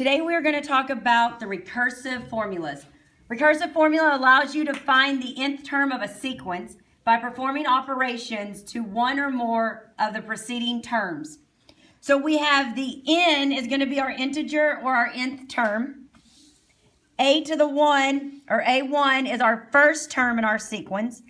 Today we are going to talk about the recursive formulas. Recursive formula allows you to find the nth term of a sequence by performing operations to one or more of the preceding terms. So we have the n is going to be our integer or our nth term. A to the 1 or a1 is our first term in our sequence.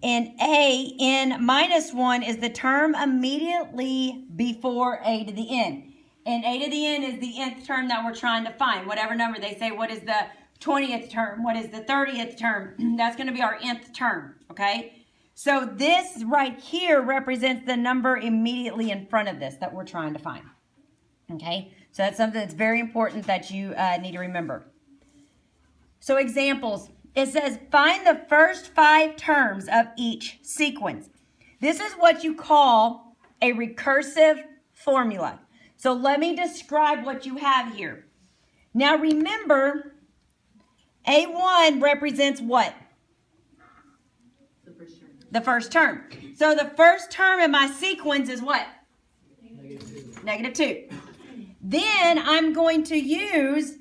And a n minus 1 is the term immediately before a to the n. And a to the n is the nth term that we're trying to find. Whatever number they say, what is the 20th term? What is the 30th term? That's going to be our nth term, okay? So this right here represents the number immediately in front of this that we're trying to find, okay? So that's something that's very important that you need to remember. So examples. It says, find the first 5 terms of each sequence. This is what you call a recursive formula. So let me describe what you have here. Now remember, A1 represents what? The first term. So the first term in my sequence is what? Negative 2. Then I'm going to use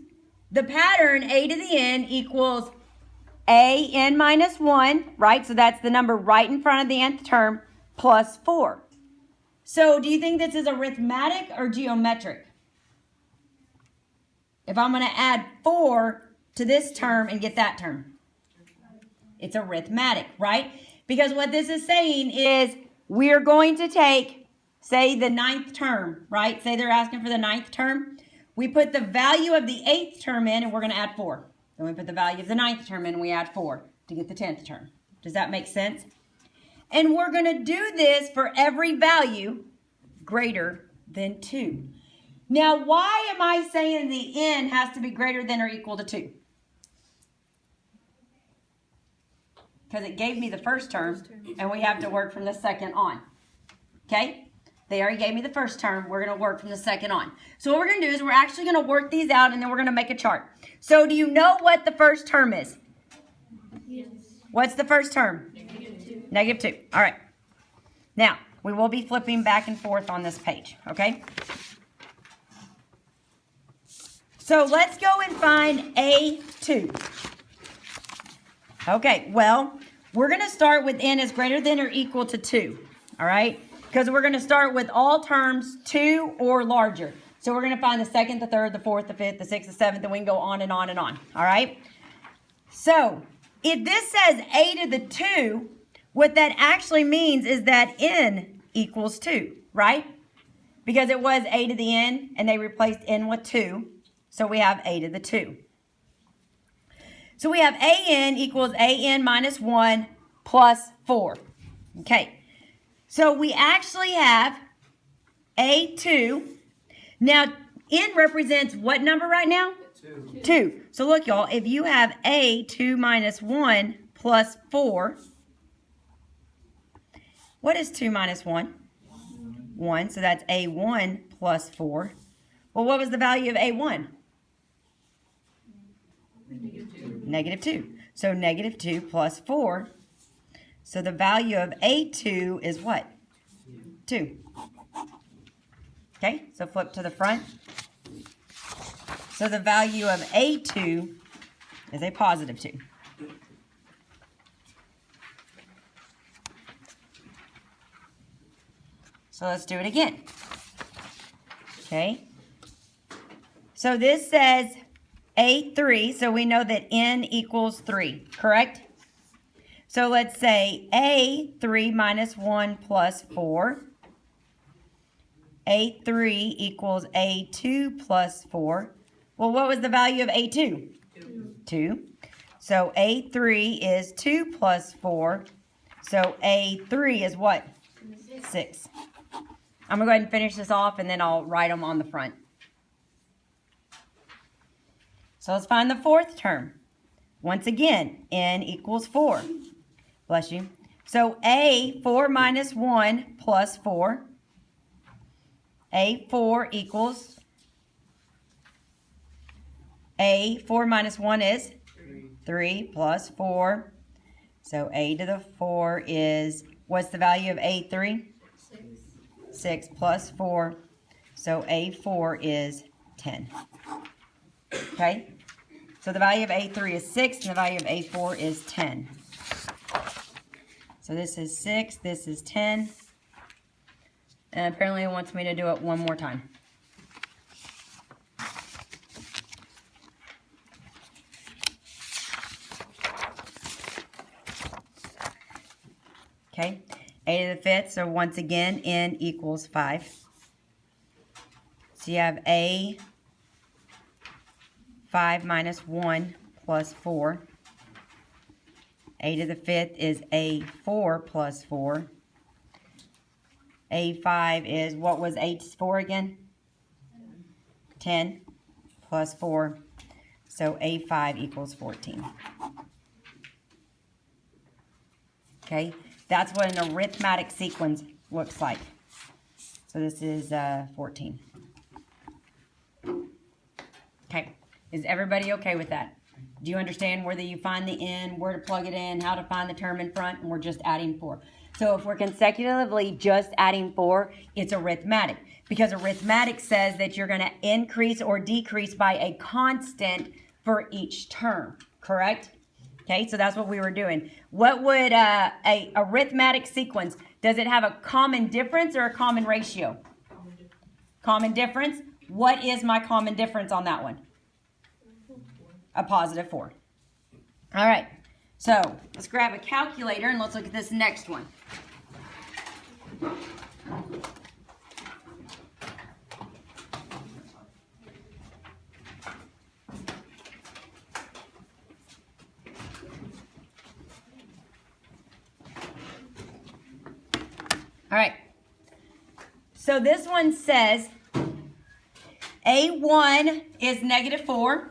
the pattern A to the n equals a n minus 1, right? So that's the number right in front of the nth term, plus 4. So do you think this is arithmetic or geometric? If I'm going to add 4 to this term and get that term. It's arithmetic, right? Because what this is saying is we're going to take, say, the 9th term, right? Say they're asking for the 9th term. We put the value of the 8th term in and we're going to add 4. Then we put the value of the 9th term in and we add 4 to get the 10th term. Does that make sense? And we're going to do this for every value greater than 2. Now, why am I saying the n has to be greater than or equal to 2? Because it gave me the first term, and we have to work from the second on. Okay? They already gave me the first term. We're going to work from the second on. So what we're going to do is we're actually going to work these out, and then we're going to make a chart. So do you know what the first term is? Yes. What's the first term? Negative 2. Negative 2. All right. Now, we will be flipping back and forth on this page, okay? So let's go and find A2. Okay, well, we're going to start with n is greater than or equal to 2, all right? Because we're going to start with all terms 2 or larger. So we're going to find the 2nd, the 3rd, the 4th, the 5th, the 6th, the 7th, and we can go on and on and on. All right? So if this says a to the 2, what that actually means is that n equals 2, right? Because it was a to the n, and they replaced n with 2. So we have a to the 2. So we have an equals an minus 1 plus 4. Okay. So we actually have A2. Now, n represents what number right now? 2. So look, y'all, if you have A2 minus 1 plus 4, what is 2 minus 1? 1. So that's A1 plus 4. Well, what was the value of A1? Negative 2. So negative 2 plus 4. So the value of A2 is what? 2. Okay, so flip to the front. So the value of A2 is a positive 2. So let's do it again. Okay. So this says A3, so we know that n equals 3, correct? So let's say A3 minus 1 plus 4. A3 equals A2 plus 4. Well, what was the value of A2? 2. So A3 is 2 plus 4. So A3 is what? 6. I'm going to go ahead and finish this off, and then I'll write them on the front. So let's find the 4th term. Once again, n equals 4. Bless you. So A4 minus 1 plus 4. A4 equals A4 minus 1 is 3 plus 4. So A to the 4 is, what's the value of A3? 6 plus 4. So A4 is 10. okay? So the value of A3 is 6, and the value of A4 is 10. So this is 6, this is 10. And apparently it wants me to do it one more time. Okay, 8 to the 5th, so once again, n equals 5. So you have a 5 minus 1 plus 4. A to the 5th is A4 plus 4. A5 is, what was A4 again? 10 plus 4. So A5 equals 14. Okay, that's what an arithmetic sequence looks like. So this is 14. Okay, is everybody okay with that? Do you understand whether you find the n, where to plug it in, how to find the term in front, and we're just adding 4? So if we're consecutively just adding 4, it's arithmetic. Because arithmetic says that you're going to increase or decrease by a constant for each term, correct? Okay, so that's what we were doing. What would a arithmetic sequence, does it have a common difference or a common ratio? Common difference. What is my common difference on that one? A positive 4. All right, so let's grab a calculator and let's look at this next one. All right, so this one says A1 is negative 4.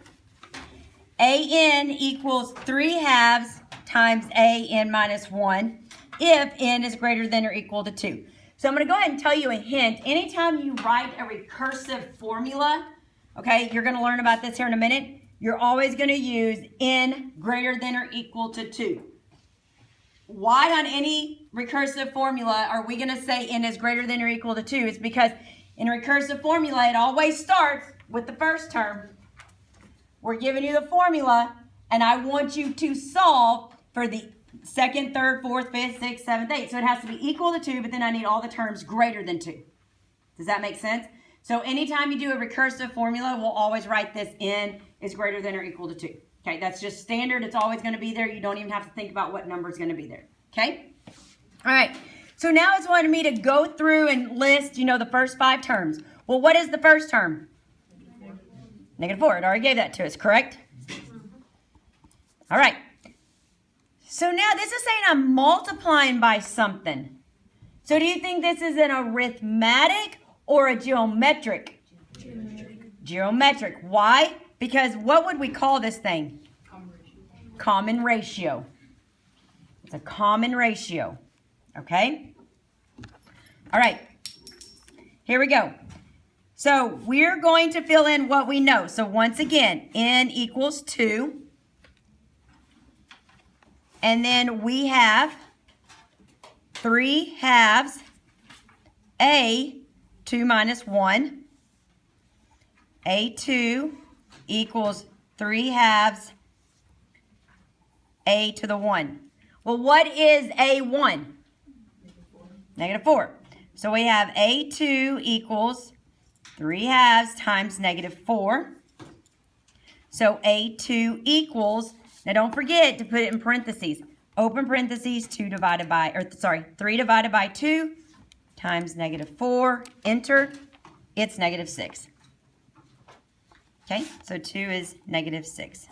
AN equals 3/2 times AN minus 1 if n is greater than or equal to 2. So I'm going to go ahead and tell you a hint. Anytime you write a recursive formula, okay, you're going to learn about this here in a minute, you're always going to use n greater than or equal to 2. Why on any recursive formula are we going to say n is greater than or equal to 2? It's because in a recursive formula, it always starts with the first term. We're giving you the formula, and I want you to solve for the second, third, fourth, fifth, sixth, seventh, eighth. So it has to be equal to 2, but then I need all the terms greater than 2. Does that make sense? So anytime you do a recursive formula, we'll always write this n is greater than or equal to 2. Okay, that's just standard. It's always going to be there. You don't even have to think about what number is going to be there. Okay? All right. So now it's wanting me to go through and list, the first 5 terms. Well, what is the first term? Negative 4. It already gave that to us, correct? All right. So now this is saying I'm multiplying by something. So do you think this is an arithmetic or a geometric? Geometric. Why? Because what would we call this thing? Common ratio. It's a common ratio. Okay? All right. Here we go. So we're going to fill in what we know. So once again, n equals 2. And then we have 3/2 a 2 minus 1. A2 equals 3/2 a to the 1. Well, what is A1? Negative 4. So we have A2 equals 3/2 times negative 4. So A2 equals, now don't forget to put it in parentheses. Open parentheses, 3 divided by 2 times negative 4. Enter. It's negative 6. Okay, so 2 is negative 6.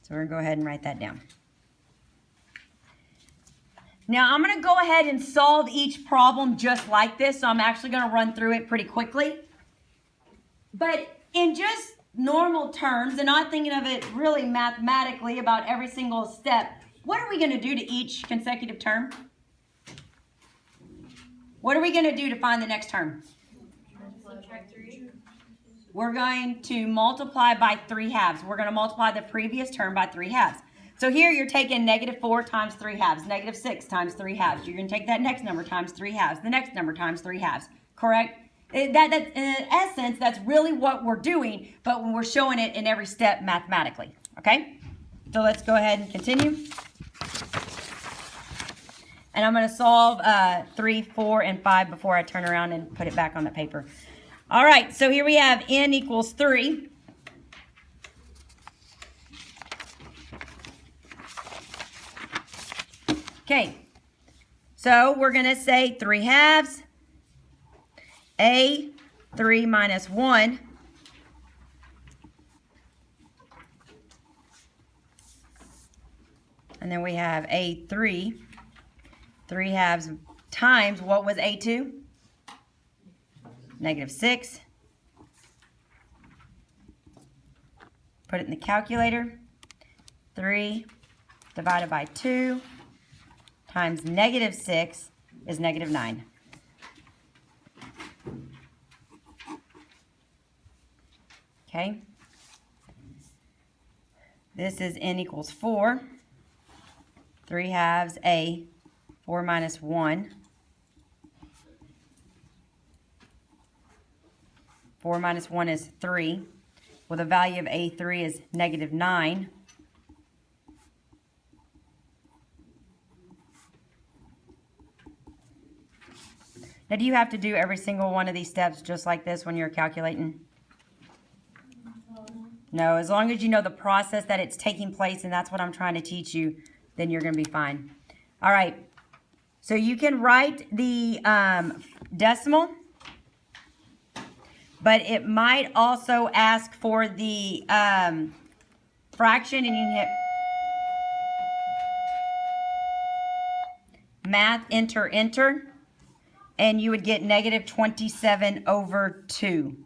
So we're going to go ahead and write that down. Now I'm going to go ahead and solve each problem just like this. So I'm actually going to run through it pretty quickly. But in just normal terms and not thinking of it really mathematically about every single step, what are we going to do to each consecutive term? What are we going to do to find the next term? We're going to multiply by 3/2. We're going to multiply the previous term by 3/2. So here you're taking negative 4 times 3/2, negative 6 times 3/2. You're going to take that next number times 3/2, the next number times 3/2. Correct? In essence, that's really what we're doing, but when we're showing it in every step mathematically, okay? So let's go ahead and continue. And I'm going to solve 3, 4, and 5 before I turn around and put it back on the paper. All right, so here we have n equals 3. Okay, so we're going to say 3 halves, a 3 minus 1, and then we have a 3 halves times, what was a2? -6. Put it in the calculator. 3 divided by 2 times -6 is -9. Okay. This is n equals 4. 3 halves a 4 minus 1. 4 minus 1 is 3. Well, the value of a3 is -9. Now, do you have to do every single one of these steps just like this when you're calculating? No, as long as you know the process that it's taking place, and that's what I'm trying to teach you, then you're going to be fine. All right, so you can write the decimal, but it might also ask for the fraction, and you can hit math, enter, enter, and you would get -27/2.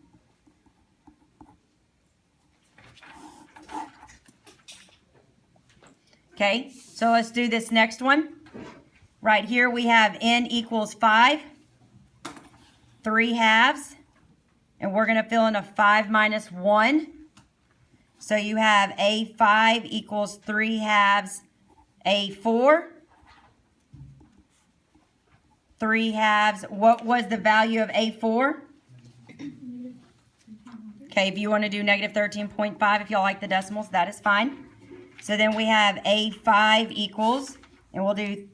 Okay, so let's do this next one. Right here we have n equals 5, 3 halves, and we're going to fill in a 5 minus 1. So you have a5 equals 3 halves a4. 3 halves, what was the value of a4? Okay, if you want to do -13.5, if y'all like the decimals, that is fine. So then we have a5 equals, and we'll do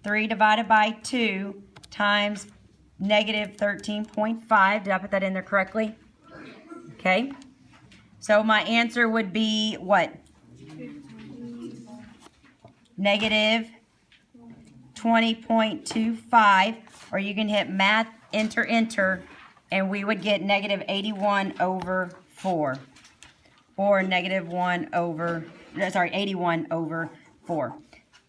3 divided by 2 times -13.5. Did I put that in there correctly? Okay. So my answer would be what? -20.25, or you can hit math, enter, enter, and we would get -81/4, or -81/4.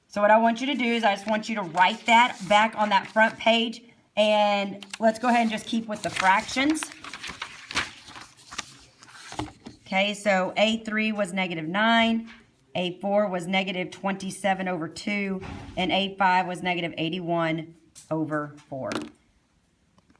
So what I want you to do is I just want you to write that back on that front page, and let's go ahead and just keep with the fractions. Okay, so a3 was -9. A4 was -27/2, and A5 was -81/4.